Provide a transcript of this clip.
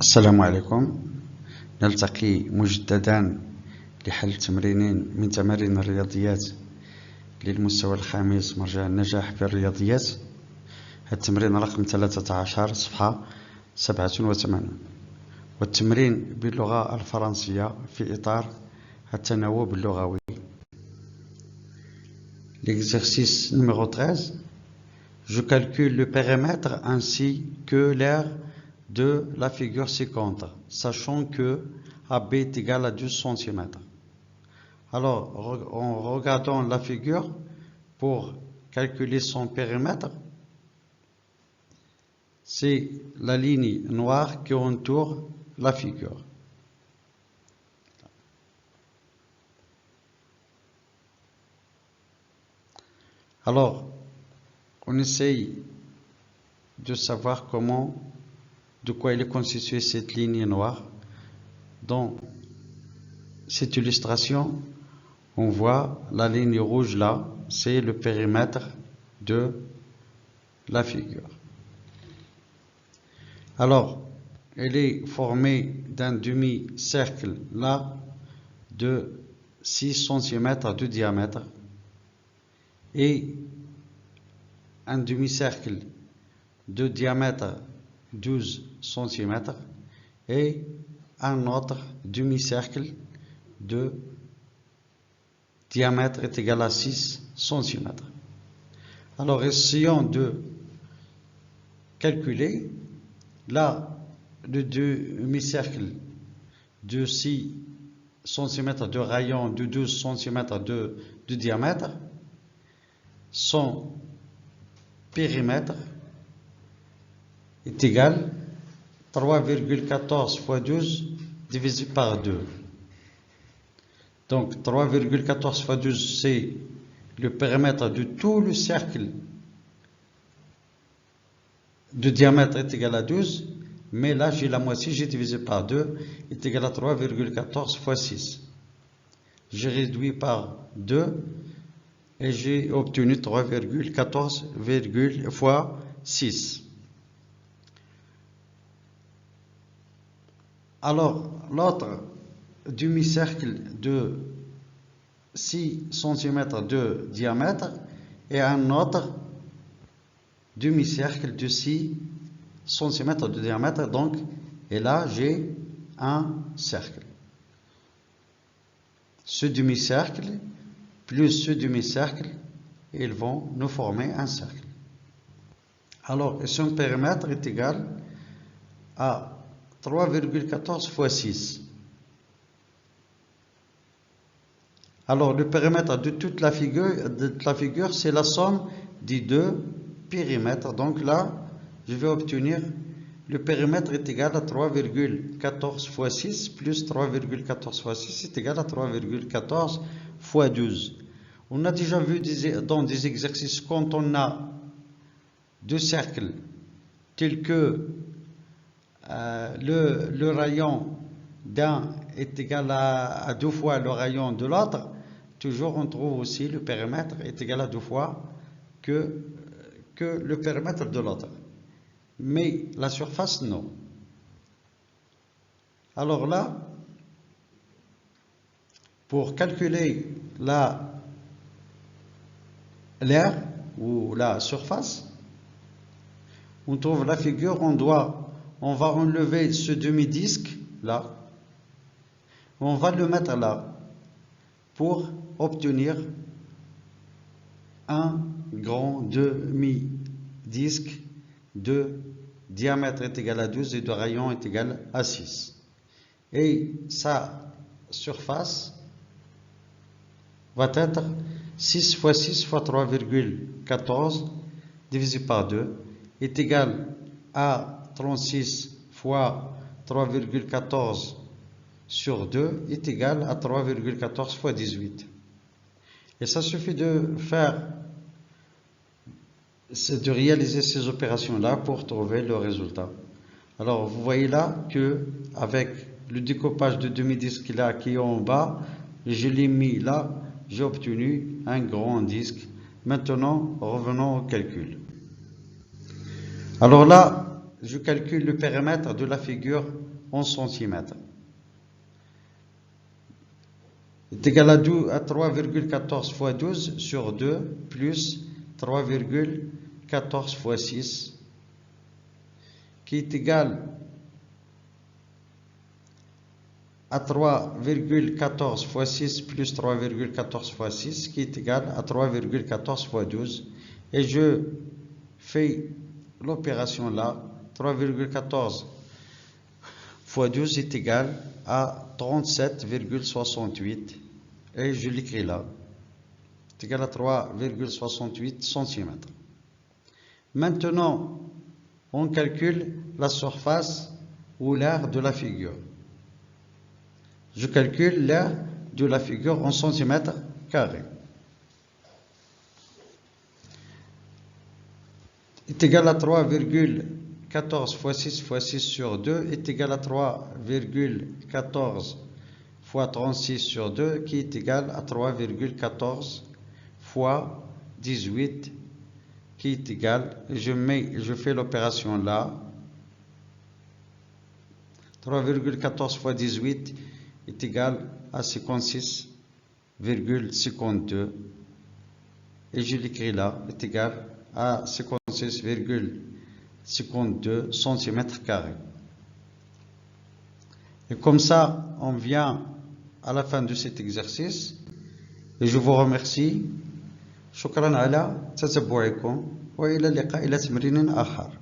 السلام عليكم. نلتقي مجددا لحل تمرينين من تمارين الرياضيات للمستوى الخامس مرجع النجاح في الرياضيات. التمرين رقم 13 صفحة 87، والتمرين باللغة الفرنسية في إطار التناوب اللغوي. L'exercice numéro 13. Je calcule le périmètre ainsi que l'aire de la figure ci-contre, sachant que AB est égal à 12 cm. Alors, en regardant la figure, pour calculer son périmètre, c'est la ligne noire qui entoure la figure. Alors, on essaye de savoir de quoi elle est constituée cette ligne noire. Dans cette illustration, on voit la ligne rouge là, c'est le périmètre de la figure. Alors, elle est formée d'un demi-cercle là de 6 cm de diamètre et un demi-cercle de diamètre 12 cm et un autre demi-cercle de diamètre est égal à 6 cm. Alors essayons de calculer là le demi-cercle de 6 cm de rayon de 12 cm de diamètre. Son périmètre est égal à 3,14 fois 12 divisé par 2. Donc 3,14 fois 12, c'est le périmètre de tout le cercle de diamètre est égal à 12, mais là j'ai la moitié, j'ai divisé par 2, est égal à 3,14 fois 6. J'ai réduit par 2 et j'ai obtenu 3,14 fois 6. Alors, l'autre demi-cercle de 6 cm de diamètre et un autre demi-cercle de 6 cm de diamètre. Donc, et là, j'ai un cercle. Ce demi-cercle plus ce demi-cercle, ils vont nous former un cercle. Alors, son périmètre est égal à 3,14 fois 6. Alors, le périmètre de toute la figure, c'est la somme des deux périmètres. Donc là, je vais obtenir le périmètre est égal à 3,14 fois 6 plus 3,14 fois 6 est égal à 3,14 fois 12. On a déjà vu dans des exercices, quand on a deux cercles tels que le rayon d'un est égal à 2 fois le rayon de l'autre, toujours on trouve aussi le périmètre est égal à 2 fois que le périmètre de l'autre. Mais la surface, non. Alors là, pour calculer l'aire ou la surface, on trouve la figure, on va enlever ce demi-disque là, on va le mettre là pour obtenir un grand demi-disque de diamètre est égal à 12 et de rayon est égal à 6. Et sa surface va être 6 fois 6 fois 3,14 divisé par 2 est égal à 36 fois 3,14 sur 2 est égal à 3,14 fois 18. Et ça suffit de réaliser ces opérations-là pour trouver le résultat. Alors, vous voyez là que avec le découpage de demi-disque là qui est en bas, je l'ai mis là, j'ai obtenu un grand disque. Maintenant, revenons au calcul. Alors là, je calcule le périmètre de la figure en centimètres. Est égal à 3,14 fois 12 sur 2 plus 3,14 fois 6 qui est égal à 3,14 fois 6 plus 3,14 fois 6 qui est égal à 3,14 fois 12 et je fais l'opération là. 3,14 fois 12 est égal à 37,68 et je l'écris là. C'est égal à 3,68 cm. Maintenant, on calcule la surface ou l'aire de la figure. Je calcule l'aire de la figure en centimètres carrés. Est égal à 3,14 fois 6 fois 6 sur 2 est égal à 3,14 fois 36 sur 2 qui est égal à 3,14 fois 18 qui est égal, je fais l'opération là, 3,14 fois 18 est égal à 56,52 et je l'écris là, est égal à 56,52 cm carrés. Et comme ça, on vient à la fin de cet exercice et je vous remercie. شكرا على تتبعكم وإلى اللقاء إلى تمرين آخر.